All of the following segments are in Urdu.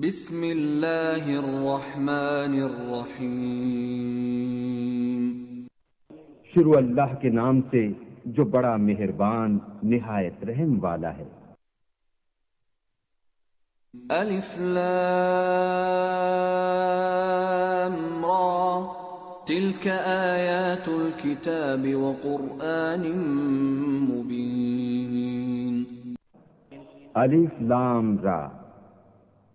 بسم اللہ الرحمن الرحیم۔ شروع اللہ کے نام سے جو بڑا مہربان نہایت رحم والا ہے۔ الف لام را تلک آیات الکتاب وقرآن مبین۔ الف لام را،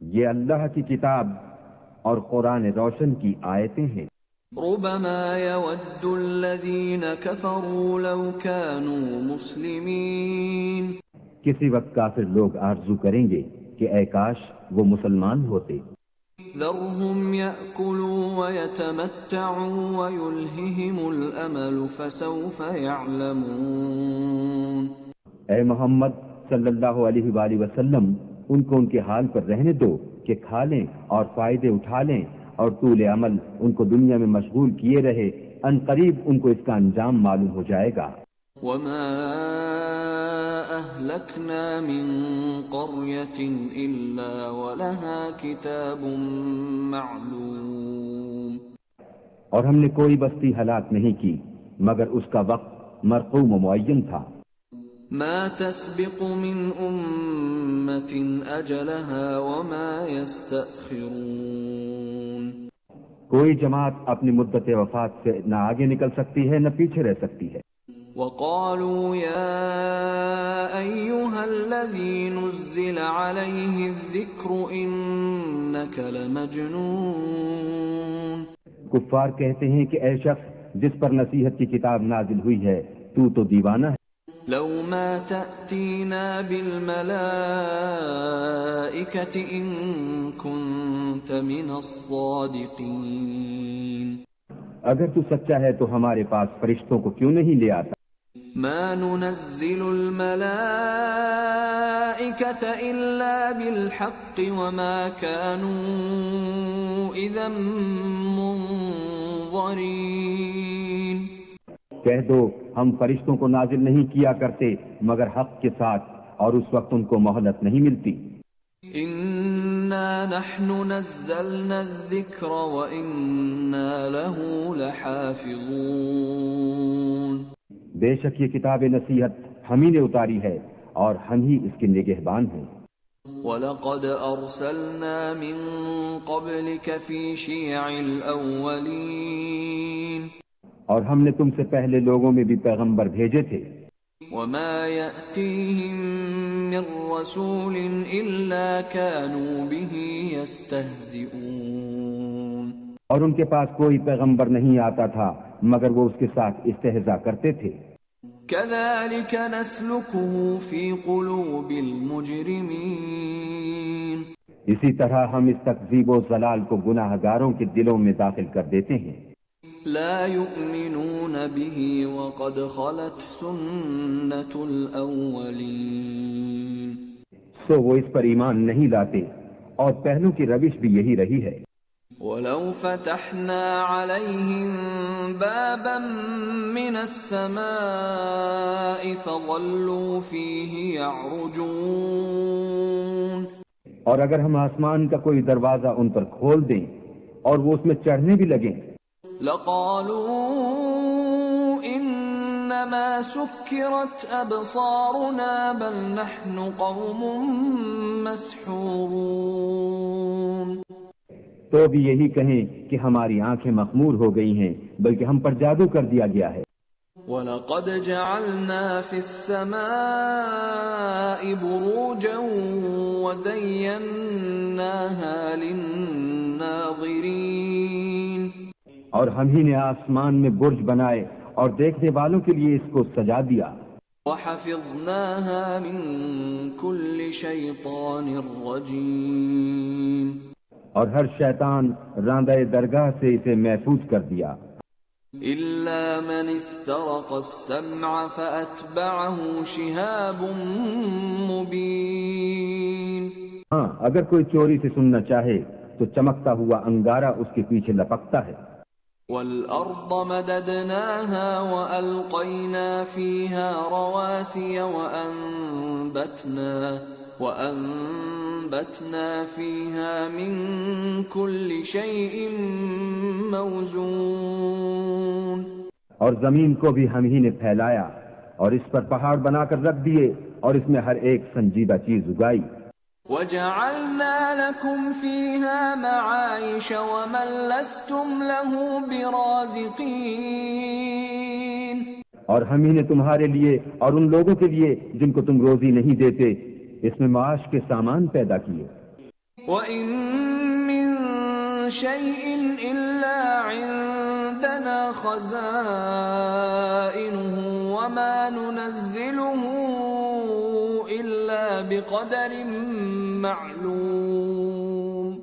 یہ اللہ کی کتاب اور قرآن روشن کی آیتیں ہیں۔ ربما يود الذين كفروا لو كانوا مسلمين۔ کسی وقت کافر لوگ آرزو کریں گے کہ اے کاش وہ مسلمان ہوتے۔ ذرهم يأكلوا ويتمتعوا ويلههم الأمل فسوف يعلمون۔ اے محمد صلی اللہ علیہ وآلہ وسلم، ان کو ان کے حال پر رہنے دو کہ کھا لیں اور فائدے اٹھا لیں، اور طول عمل ان کو دنیا میں مشغول کیے رہے، ان قریب ان کو اس کا انجام معلوم ہو جائے گا۔ وما أهلكنا من قرية إلا ولها كتاب معلوم۔ اور ہم نے کوئی بستی ہلاک نہیں کی مگر اس کا وقت مرقوم و معین تھا۔ ما تسبق من أمة أجلها وما يستأخرون۔ کوئی جماعت اپنی مدت وفات سے نہ آگے نکل سکتی ہے نہ پیچھے رہ سکتی ہے۔ وقالوا يا أيها الذي نزل عليه الذكر إنك لمجنون۔ کفار کہتے ہیں کہ اے شخص جس پر نصیحت کی کتاب نازل ہوئی ہے تو دیوانہ ہے۔ لو ما تأتينا بالملائكة إن كنت من الصادقين۔ اگر تو سچا ہے تو ہمارے پاس فرشتوں کو کیوں نہیں لے آتا؟ ما ننزل الملائكة إلا بالحق وما كانوا إذا منظرين۔ کہہ دو ہم فرشتوں کو نازل نہیں کیا کرتے مگر حق کے ساتھ، اور اس وقت ان کو مہلت نہیں ملتی۔ انا نحن نزلنا الذکر وانا له لحافظون۔ بے شک یہ کتاب نصیحت ہم ہی نے اتاری ہے اور ہم ہی اس کے نگہبان ہیں۔ وَلَقَدْ أَرْسَلْنَا مِن قَبْلِكَ فِي شِيَعِ الْأَوَّلِينَ۔ اور ہم نے تم سے پہلے لوگوں میں بھی پیغمبر بھیجے تھے۔ وَمَا يَأْتِيهِم مِّن رَّسُولٍ إِلَّا كَانُوا بِهِ يَسْتَهْزِئُونَ۔ اور ان کے پاس کوئی پیغمبر نہیں آتا تھا مگر وہ اس کے ساتھ استہزاء کرتے تھے۔ كَذَلِكَ نَسْلُكُهُ فِي قُلُوبِ الْمُجْرِمِينَ۔ اسی طرح ہم اس تکذیب و ضلال کو گناہ گاروں کے دلوں میں داخل کر دیتے ہیں۔ لا يؤمنون به وقد خلت سنة الأولين۔ سو وہ اس پر ایمان نہیں لاتے اور پہلوں کی روش بھی یہی رہی ہے۔ ولو فتحنا عليهم بابا من السماء فظلوا فيه يعرجون۔ اور اگر ہم آسمان کا کوئی دروازہ ان پر کھول دیں اور وہ اس میں چڑھنے بھی لگیں لقالوا انما سكرت ابصارنا بل نحن قوم مسحورون۔ تو بھی یہی کہیں کہ ہماری آنکھیں مخمور ہو گئی ہیں بلکہ ہم پر جادو کر دیا گیا ہے۔ وَلَقَدْ جَعَلْنَا فِي السَّمَاءِ بُرُوجًا وَزَيَّنَّاهَا لِلنَّاظِرِينَ۔ اور ہم ہی نے آسمان میں برج بنائے اور دیکھنے والوں کے لیے اس کو سجا دیا۔ وَحَفِظْنَاهَا مِن كُلِّ شَيْطَانٍ رَّجِيمٍ۔ اور ہر شیطان راندہ درگاہ سے اسے محفوظ کر دیا۔ إِلَّا مَنِ اسْتَرَقَ السَّمْعَ فَأَتْبَعَهُ شِهَابٌ مُّبِينٌ۔ ہاں، اگر کوئی چوری سے سننا چاہے تو چمکتا ہوا انگارہ اس کے پیچھے لپکتا ہے۔ وَالْأَرْضَ مَدَدْنَاهَا وَأَلْقَيْنَا فِيهَا رَوَاسِيَ وَأَنبَتْنَا فِيهَا مِن كُلِّ شَيْءٍ مَّوْزُونٍ. اور زمین کو بھی ہم ہی نے پھیلایا اور اس پر پہاڑ بنا کر رکھ دیے اور اس میں ہر ایک سنجیدہ چیز اگائی. وَجَعَلْنَا لَكُمْ فِيهَا مَعَايِشَ وَمَن لَّسْتُمْ لَهُ بِرَازِقِينَ. اور ہم ہی نے تمہارے لیے اور ان لوگوں کے لیے جن کو تم روزی نہیں دیتے اس میں معاش کے سامان پیدا کیے. وَإِن مِّن شَيْءٍ إِلَّا عِندَنَا خَزَائِنُهُ وَمَا نُنَزِّلُهُ إِلَّا بِقَدَرٍ مَّعْلُومٍ.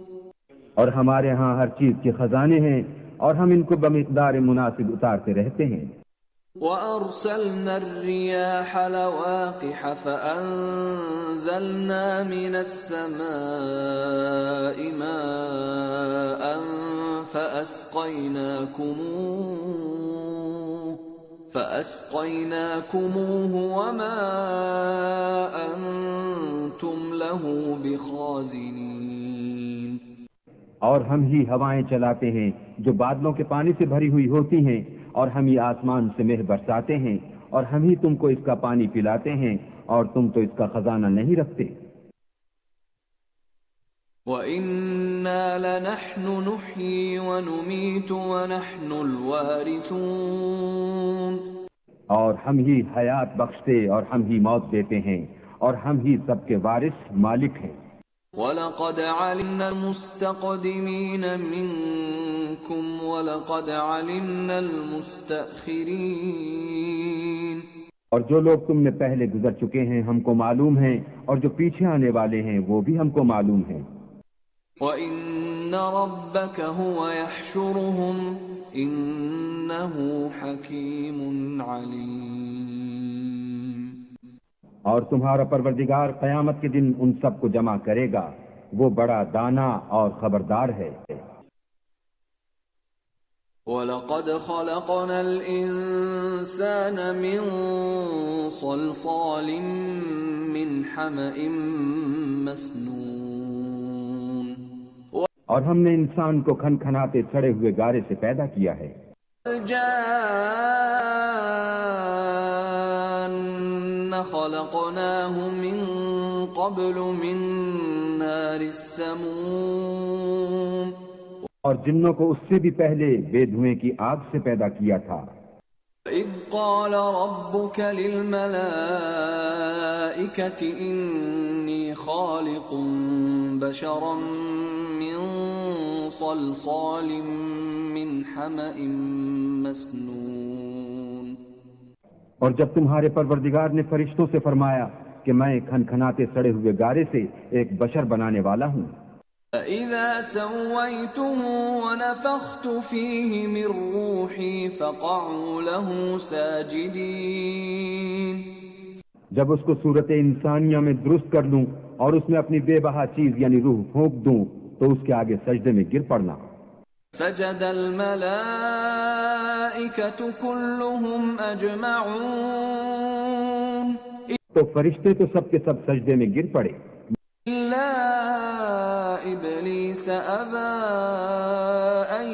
اور ہمارے ہاں ہر چیز کے خزانے ہیں اور ہم ان کو بمقدار مناسب اتارتے رہتے ہیں. وَأَرْسَلْنَا الرِّيَاحَ لَوَاقِحَ فَأَنزَلْنَا مِنَ السَّمَاءِ مَاءً فَأَسْقَيْنَاكُمُوهُ وَمَا أَنتُمْ لَهُ بِخَازِنِينَ. اور ہم ہی ہوائیں چلاتے ہیں جو بادلوں کے پانی سے بھری ہوئی ہوتی ہیں اور ہم ہی آسمان سے مہ برساتے ہیں اور ہم ہی تم کو اس کا پانی پلاتے ہیں اور تم تو اس کا خزانہ نہیں رکھتے. وَإِنَّا لَنَحْنُ نُحْيِي وَنُمِيتُ وَنَحْنُ الْوَارِثُونَ. اور ہم ہی حیات بخشتے اور ہم ہی موت دیتے ہیں اور ہم ہی سب کے وارث مالک ہیں. وَلَقَدْ عَلِمْنَا الْمُسْتَقْدِمِينَ مِنكُمْ وَلَقَدْ عَلِمْنَا الْمُسْتَأْخِرِينَ. اور جو لوگ تم میں پہلے گزر چکے ہیں ہم کو معلوم ہیں اور جو پیچھے آنے والے ہیں وہ بھی ہم کو معلوم ہیں. وَإِنَّ رَبَّكَ هُوَ يَحْشُرُهُمْ إِنَّهُ حَكِيمٌ عَلِيمٌ. اور تمہارا پروردگار قیامت کے دن ان سب کو جمع کرے گا وہ بڑا دانا اور خبردار ہے. وَلَقَدْ خَلَقْنَا الْإِنسَانَ مِنْ صَلْصَالٍ مِّنْ حَمَإٍ مَّسْنُونٍ. اور ہم نے انسان کو کھنکھناتے سڑے ہوئے گارے سے پیدا کیا ہے. الْجَانَّ خَلَقْنَاهُ مِنْ قَبْلُ مِنْ نَارِ السَّمُومِ. اور جنوں کو اس سے بھی پہلے بے دھوئیں کی آگ سے پیدا کیا تھا. إِذْ قَالَ رَبُّكَ لِلْمَلَائِكَةِ إِنِّي خَالِقٌ بَشَرًا مِّن صَلْصَالٍ مِّنْ حَمَإٍ مَّسْنُونٍ. اور جب تمہارے پروردگار نے فرشتوں سے فرمایا کہ میں کھنکھناتے سڑے ہوئے گارے سے ایک بشر بنانے والا ہوں. فَإِذَا سَوَّيْتُهُ وَنَفَخْتُ فِيهِ مِن رُّوحِي فَقَعُوا لَهُ سَاجِدِينَ. جب اس کو صورت انسانیہ میں درست کر لوں اور اس میں اپنی بے بہا چیز یعنی روح پھونک دوں تو اس کے آگے سجدے میں گر پڑنا. سجد الْمَلَائِكَةُ كُلُّهُمْ أَجْمَعُونَ. تو فرشتے تو سب کے سب سجدے میں گر پڑے إِلَّا إِبْلِيسَ أَبَى أَن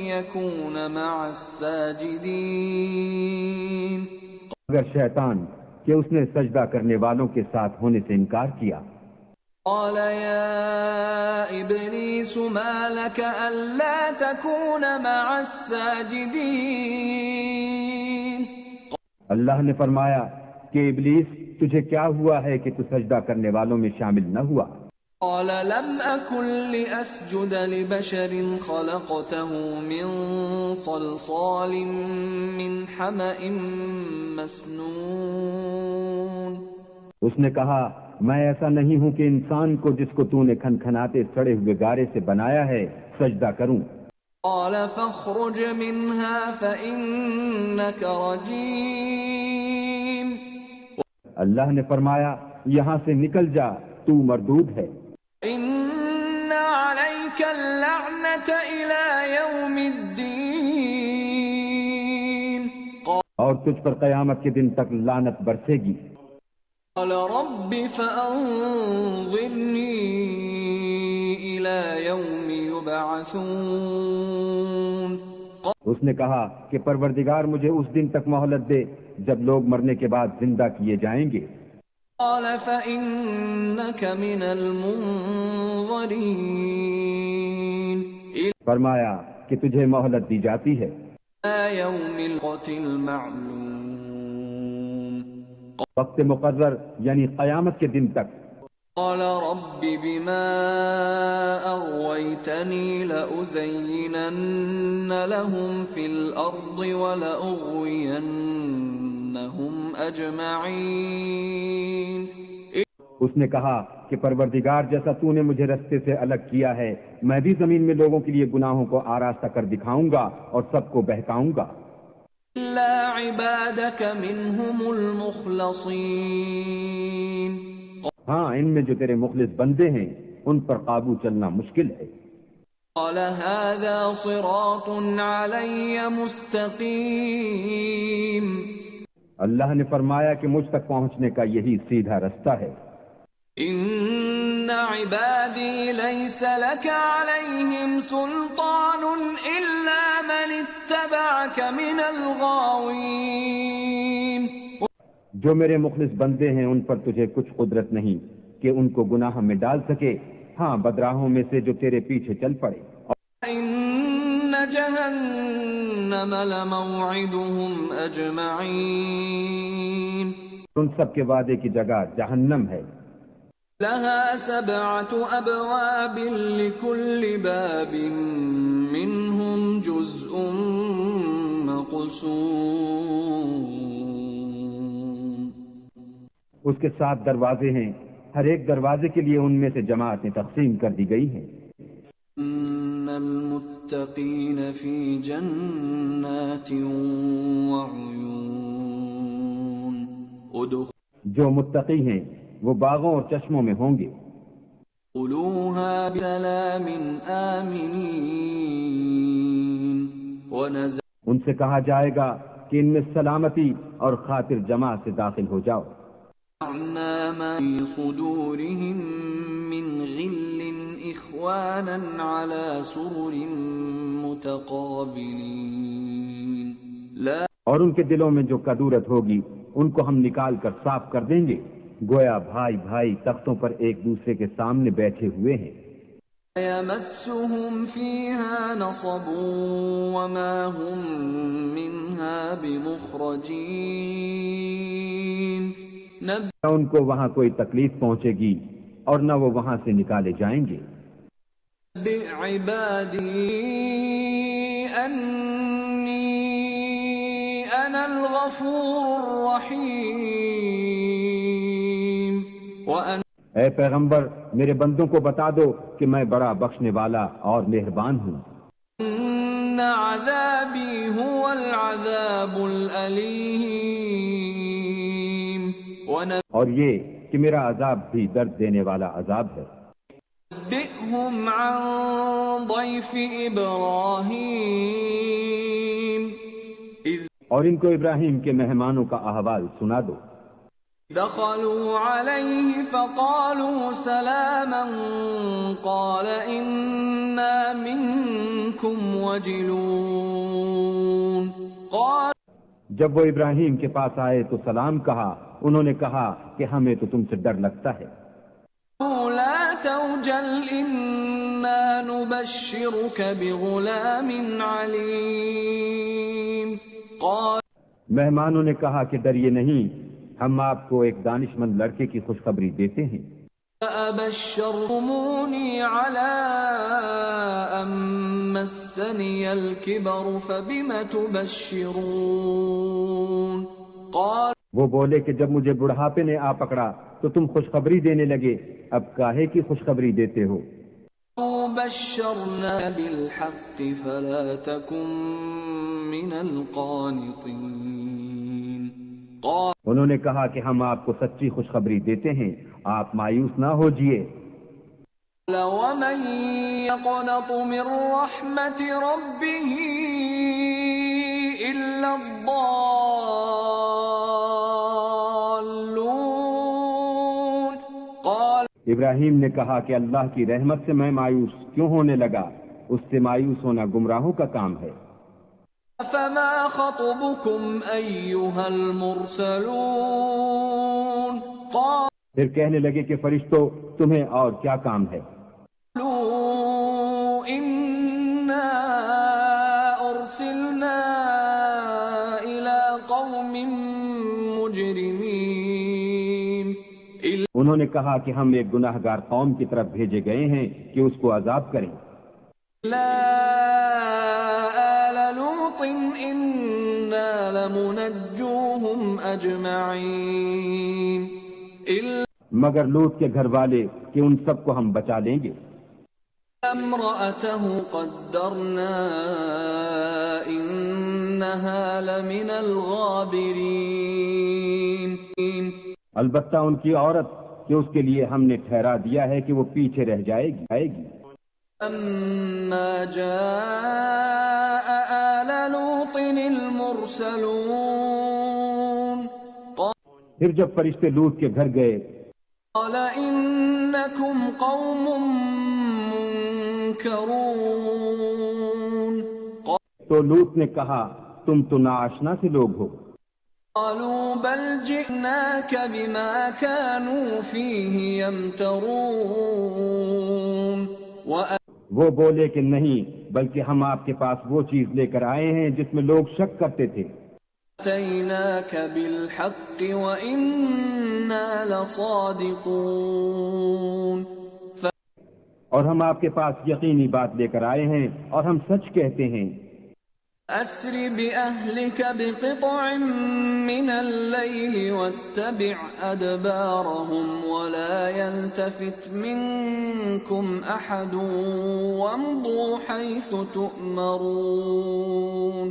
يَكُونَ مَعَ السَّاجِدِينَ. مگر شیطان کہ اس نے سجدہ کرنے والوں کے ساتھ ہونے سے انکار کیا. قال يا إبليس ما لك ألا تكون مع الساجدين. اللہ نے فرمایا کہ ابلیس تجھے کیا ہوا ہے کہ تو سجدہ کرنے والوں میں شامل نہ ہوا. قال لم أكن لأسجد لبشر خلقته من صلصال من حمأ مسنون. اس نے کہا میں ایسا نہیں ہوں کہ انسان کو جس کو تو نے کھنکھناتے سڑے ہوئے گارے سے بنایا ہے سجدہ کروں. قال فاخرج منها فإنك رجيم. اللہ نے فرمایا یہاں سے نکل جا تو مردود ہے. إن عليك عليك اللعنة إلى يوم الدين اور تجھ پر قیامت کے دن تک لعنت برسے گی. قال رب فأنظرني إلى يوم يبعثون اس نے کہا کہ پروردگار مجھے اس دن تک مہلت دے جب لوگ مرنے کے بعد زندہ کیے جائیں گے. قال فإنك من المنظرين فرمایا کہ تجھے مہلت دی جاتی ہے إلى يوم الوقت المعلوم وقت مقرر یعنی قیامت کے دن تک. قال رب بما أغويتني لأزينن لهم في الأرض ولأغوينهم أجمعين. اس نے کہا کہ پروردگار جیسا تو نے مجھے رستے سے الگ کیا ہے میں بھی زمین میں لوگوں کے لیے گناہوں کو آراستہ کر دکھاؤں گا اور سب کو بہکاؤں گا إلا عبادك منهم المخلصين. ہاں ان میں جو تیرے مخلص بندے ہیں ان پر قابو چلنا مشکل ہے. قال هذا صراط علي مستقيم. اللہ نے فرمایا کہ مجھ تک پہنچنے کا یہی سیدھا رستہ ہے. ان عبادي ليس لك عليهم سلطان الا من اتبعك من الغاوين. جو میرے مخلص بندے ہیں ان پر تجھے کچھ قدرت نہیں کہ ان کو گناہ میں ڈال سکے ہاں بدراہوں میں سے جو تیرے پیچھے چل پڑے. ان جهنم لموعدهم اجمعين. ان سب کے وعدے کی جگہ جہنم ہے. لها 7 أبواب لكل باب منهم جزء مقسوم. اس کے 7 دروازے ہیں ہر ایک دروازے کے لیے ان میں سے جماعتیں تقسیم کر دی گئی ہیں. ان المتقین فی جنات وعیون. جو متقی ہیں وہ باغوں اور چشموں میں ہوں گے. ادخلوها بسلام آمنین ونزل. ان سے کہا جائے گا کہ ان میں سلامتی اور خاطر جمع سے داخل ہو جاؤ. ما في صدورهم من غل إخوانا على سرر متقابلين. لا اور ان کے دلوں میں جو کدورت ہوگی ان کو ہم نکال کر صاف کر دیں گے گویا بھائی بھائی تختوں پر ایک دوسرے کے سامنے بیٹھے ہوئے ہیں. يمسهم فيها نصب وما هم منها بمخرجين. نہ ان کو وہاں کوئی تکلیف پہنچے گی اور نہ وہ وہاں سے نکالے جائیں گے. بعبادي أني أنا الغفور الرحيم وأن. اے پیغمبر میرے بندوں کو بتا دو کہ میں بڑا بخشنے والا اور مہربان ہوں. إن عذابي هو العذاب الأليم. اور یہ کہ میرا عذاب بھی درد دینے والا عذاب ہے. نبئهم عن ضيف إبراهيم. اور ان کو ابراہیم کے مہمانوں کا احوال سنا دو. دخلوا عليه فقالوا سلاما قال إنا منكم وجلون. قال جب وہ ابراہیم کے پاس آئے تو سلام کہا انہوں نے کہا کہ ہمیں تو تم سے ڈر لگتا ہے. لا توجل إنا نبشرك بغلام عليم. قال مہمانوں نے کہا کہ ڈریے نہیں ہم آپ کو ایک دانش مند لڑکے کی خوشخبری دیتے ہیں. فأبشرتموني على أن مسني الكبر فبم تبشرون. قال وہ بولے کہ جب مجھے بڑھاپے نے آ پکڑا تو تم خوشخبری دینے لگے اب کاہے کی خوشخبری دیتے ہو. بشرنا بالحق فلا تكن من القانطين. قال انہوں نے کہا کہ ہم آپ کو سچی خوشخبری دیتے ہیں آپ مایوس نہ ہوجئے. وَمَن يَقْنَطُ مِن رَّحْمَةِ رَبِّهِ إِلَّا الضَّالُّونَ قَالَ ابراہیم نے کہا کہ اللہ کی رحمت سے میں مایوس کیوں ہونے لگا؟ اس سے مایوس ہونا گمراہوں کا کام ہے۔ فَمَا خَطْبُكُمْ أَيُّهَا الْمُرْسَلُونَ پھر کہنے لگے کہ فرشتوں تمہیں اور کیا کام ہے؟ قالوا إنا أرسلنا إلى قوم مجرمين انہوں نے کہا کہ ہم ایک گناہ گار قوم کی طرف بھیجے گئے ہیں کہ اس کو عذاب کریں۔ لا آل لوط إنا لمنجوهم أجمعين مگر لوط کے گھر والے کہ ان سب کو ہم بچا لیں گے۔ امرأته قدرنا إنها لمن الغابرين البتہ ان کی عورت کہ اس کے لیے ہم نے ٹھہرا دیا ہے کہ وہ پیچھے رہ جائے گی۔ اما جاء آل لوط المرسلون پھر جب فرشتے لوط کے گھر گئے قال انکم قوم منکرون تو لوط نے کہا تم تو ناآشنا سے لوگ ہو۔ قالوا بل جئناك بما كانوا فيه يمترون وہ بولے کہ نہیں بلکہ ہم آپ کے پاس وہ چیز لے کر آئے ہیں جس میں لوگ شک کرتے تھے۔ أتيناك بالحق وإنا لصادقون اور ہم آپ کے پاس یقینی بات لے کر آئے ہیں اور ہم سچ کہتے ہیں۔ أسر بأهلك بقطع من الليل واتبع أدبارهم ولا يلتفت منكم أحد وامضوا حيث تؤمرون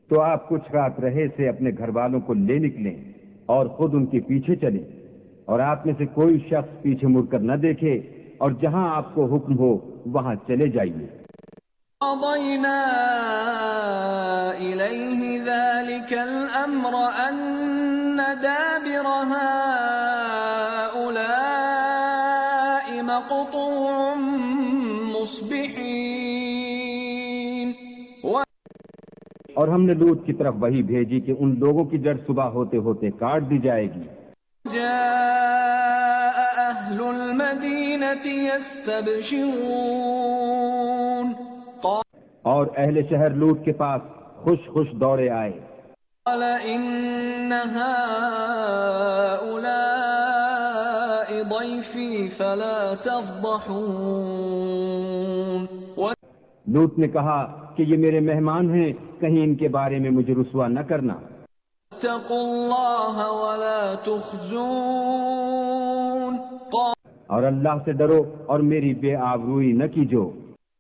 تو آپ کچھ رات رہے سے اپنے گھر والوں کو لے نکلیں اور خود ان کے پیچھے چلیں، اور آپ میں سے کوئی شخص پیچھے مڑ کر نہ دیکھے، اور جہاں آپ کو حکم ہو وہاں چلے جائیے۔ قضينا إليه ذلك الأمر أن دابر هؤلاء مقطوع مصبحين اور ہم نے لوط کی طرف وحی بھیجی کہ ان لوگوں کی جڑ صبح ہوتے ہوتے کاٹ دی جائے گی۔ جاء أهل المدينة يستبشرون اور اہل شہر لوط کے پاس خوش خوش دوڑے آئے۔ قال إن هؤلاء ضيفي فلا تفضحون لوط نے کہا کہ یہ میرے مہمان ہیں، کہیں ان کے بارے میں مجھے رسوا نہ کرنا۔ اتقوا الله ولا تخزون اور اللہ سے ڈرو اور میری بے آبروئی نہ کیجو۔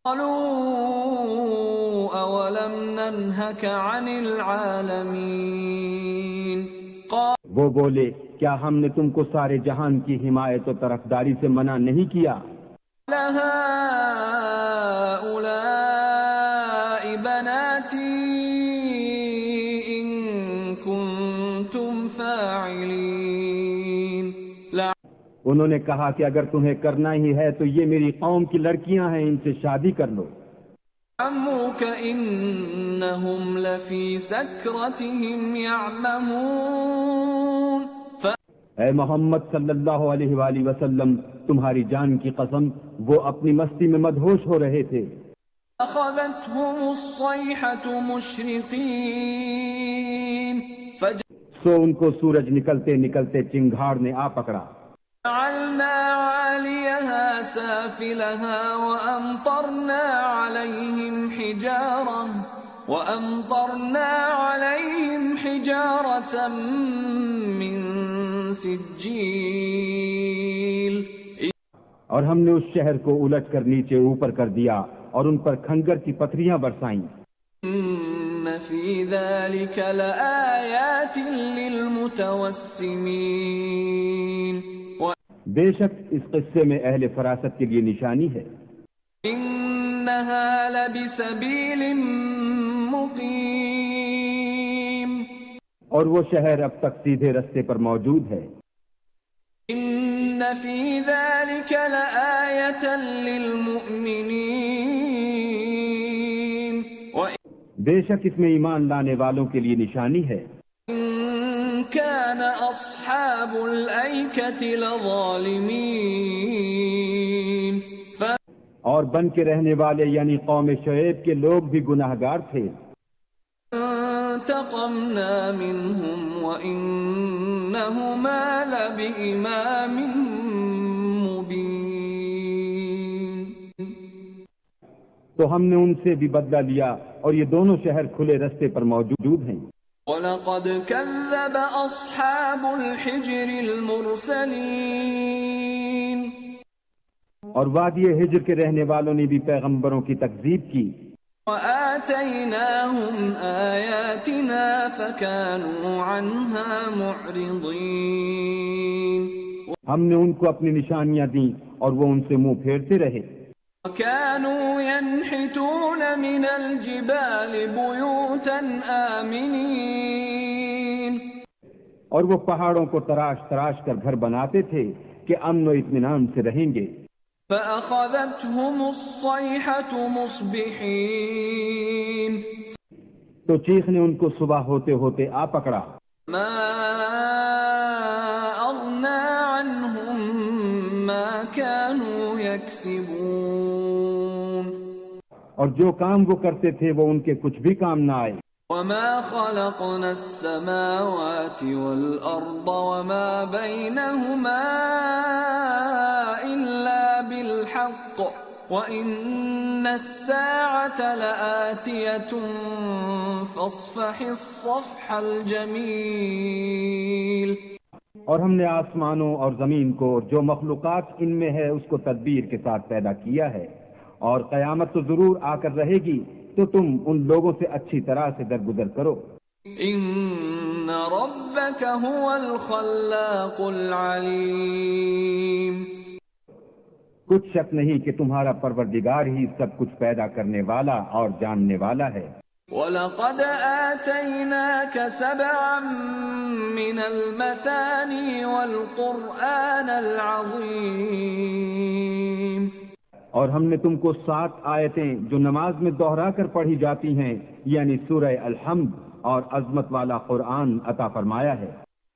قالوا اولم ننهك عن العالمين وہ بولے کیا ہم نے تم کو سارے جہان کی حمایت و طرفداری سے منع نہیں کیا؟ هؤلاء بناتي إن كنتم فاعلين انہوں نے کہا کہ اگر تمہیں کرنا ہی ہے تو یہ میری قوم کی لڑکیاں ہیں، ان سے شادی کر لو۔ عمرك إنهم لفي سكرتهم يعمهون اے محمد صلی اللہ علیہ وآلہ وسلم، تمہاری جان کی قسم وہ اپنی مستی میں مدہوش ہو رہے تھے۔ أخذتهم الصيحة مشرقين سو ان کو سورج نکلتے نکلتے چنگھاڑ نے آ پکڑا۔ جعلنا عاليها سافلها وأمطرنا عليهم حجارة من سجيل اور ہم نے اس شہر کو الٹ کر نیچے اوپر کر دیا اور ان پر کھنگر کی پتھریاں برسائیں۔ إن في ذلك لآيات للمتوسمين بے شک اس قصے میں اہل فراست کے لیے نشانی ہے. إنها لبسبيل مقيم اور وہ شہر اب تک سیدھے رستے پر موجود ہے. إن في ذلك لآية للمؤمنين بے شک اس میں ایمان لانے والوں کے لیے نشانی ہے. وإن كان أصحاب الأيكة لظالمين اور بن کے رہنے والے یعنی قوم شعیب کے لوگ بھی گناہگار تھے. فانتقمنا منهم وإنهما لبإمام مبين تو ہم نے ان سے بھی بدلہ لیا اور یہ دونوں شہر کھلے رستے پر موجود ہیں. وَلَقَدْ كَذَّبَ أَصْحَابُ الْحِجْرِ الْمُرْسَلِينَ اور وادی ہجر کے رہنے والوں نے بھی پیغمبروں کی تکذیب کی. وَآتَيْنَاهُمْ آيَاتِنَا فَكَانُوا عَنْهَا مُعْرِضِينَ ہم نے ان کو اپنی نشانیاں دیں اور وہ ان سے منہ پھیرتے رہے. وَكَانُوا يَنْحِتُونَ مِنَ الْجِبَالِ بُيُوتًا آمِنِينَ اور وہ پہاڑوں کو تراش تراش کر گھر بناتے تھے کہ امن و اطمینان سے رہیں گے. فَأَخَذَتْهُمُ الصَّيْحَةُ مُصْبِحِينَ تو چیخ نے ان کو صبح ہوتے ہوتے آ پکڑا. مَا أَغْنَى عَنْهُمْ مَا كَانُوا يَكْسِبُونَ اور جو کام وہ کرتے تھے وہ ان کے کچھ بھی کام نہ آئے. وَمَا خَلَقْنَا السَّمَاوَاتِ وَالْأَرْضَ وَمَا بَيْنَهُمَا إِلَّا بِالْحَقِّ وَإِنَّ السَّاعَةَ لَآتِيَةٌ فَاصْفَحِ الصَّفْحَ الْجَمِيلَ اور ہم نے آسمانوں اور زمین کو جو مخلوقات ان میں ہے اس کو تدبیر کے ساتھ پیدا کیا ہے، اور قیامت تو ضرور آ کر رہے گی تو تم ان لوگوں سے اچھی طرح سے درگزر کرو. إِنَّ رَبَّكَ هُوَ الْخَلَّاقُ الْعَلِيمُ کچھ شک نہیں کہ تمہارا پروردگار ہی سب کچھ پیدا کرنے والا اور جاننے والا ہے. وَلَقَدْ آتَيْنَاكَ سَبْعًا مِّنَ الْمَثَانِي وَالْقُرْآنَ الْعَظِيمَ اور ہم نے تم کو 7 آیتیں جو نماز میں دوہرا کر پڑھی جاتی ہیں یعنی سورہ الحمد اور عظمت والا قرآن عطا فرمایا ہے.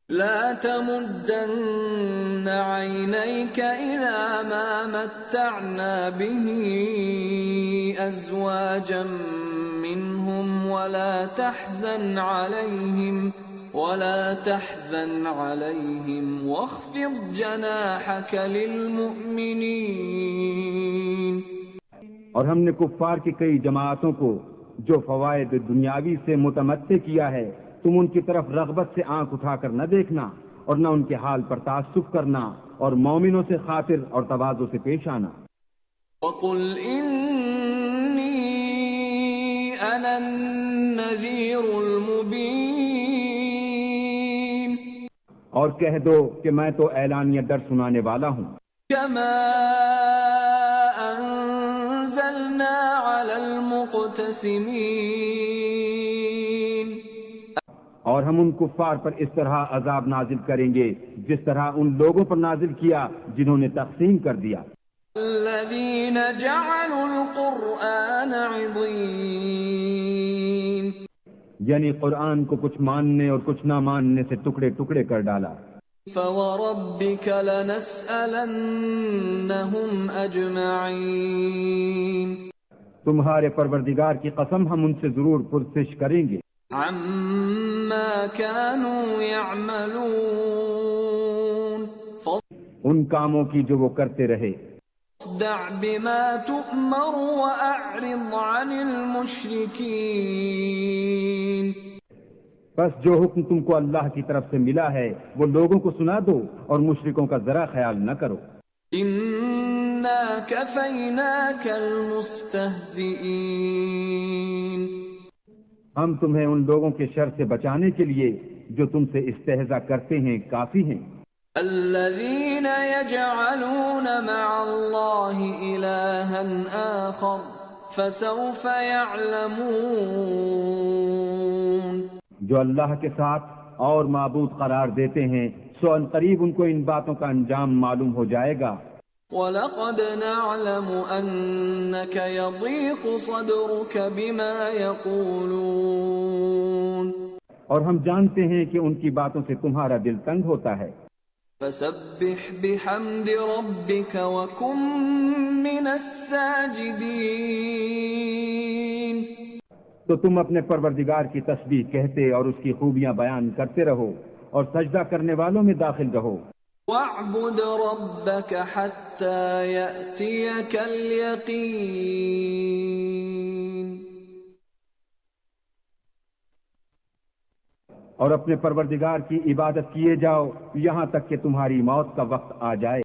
لا تمدن عينيك إلى ما متعنا به أزواجا منهم ولا تحزن عليهم واخفض جناحك للمؤمنين اور ہم نے کفار کی کئی جماعتوں کو جو فوائد دنیاوی سے متمتع کیا ہے تم ان کی طرف رغبت سے آنکھ اٹھا کر نہ دیکھنا اور نہ ان کے حال پر تعصب کرنا اور مومنوں سے خاطر اور تواضع سے پیش آنا. وَقُلْ إِنِّي أَنَا النَّذِيرُ الْمُبِينُ اور کہہ دو کہ میں تو اعلانیہ ڈر سنانے والا ہوں. كَمَا أَنزَلْنَا عَلَى الْمُقْتَسِمِينَ اور ہم ان کفار پر اس طرح عذاب نازل کریں گے جس طرح ان لوگوں پر نازل کیا جنہوں نے تقسیم کر دیا. الذين جعلوا القرآن عضين یعنی قرآن کو کچھ ماننے اور کچھ نہ ماننے سے ٹکڑے ٹکڑے کر ڈالا. فوربك لنسألنهم أجمعين تمہارے پروردگار کی قسم ہم ان سے ضرور پرسش کریں گے عما كانوا يعملون ان کاموں کی جو وہ کرتے رہے. فاصدع بما تؤمر وأعرض عن المشركين بس جو حکم تم کو اللہ کی طرف سے ملا ہے وہ لوگوں کو سنا دو اور مشرکوں کا ذرا خیال نہ کرو. إنا كفيناك المستهزئين ہم تمہیں ان لوگوں کے شر سے بچانے کے لیے جو تم سے استہزاء کرتے ہیں کافی ہیں. الذين يجعلون مع الله إلها آخر فسوف يعلمون. جو اللہ کے ساتھ اور معبود قرار دیتے ہیں سو ان قریب ان کو ان باتوں کا انجام معلوم ہو جائے گا. وَلَقَدْ نَعْلَمُ أَنَّكَ يَضِيقُ صَدْرُكَ بِمَا يَقُولُونَ. اور ہم جانتے ہیں کہ ان کی باتوں سے تمہارا دل تنگ ہوتا ہے. فَسَبِّحْ بِحَمْدِ رَبِّكَ وَكُن مِّنَ السَّاجِدِينَ. تو تم اپنے پروردگار کی تسبیح کہتے اور اس کی خوبیاں بیان کرتے رہو اور سجدہ کرنے والوں میں داخل رہو. وَاعْبُدْ رَبَّكَ حَتَّى يَأْتِيَكَ الْيَقِينُ. اور اپنے پروردگار کی عبادت کیے جاؤ یہاں تک کہ تمہاری موت کا وقت آ جائے.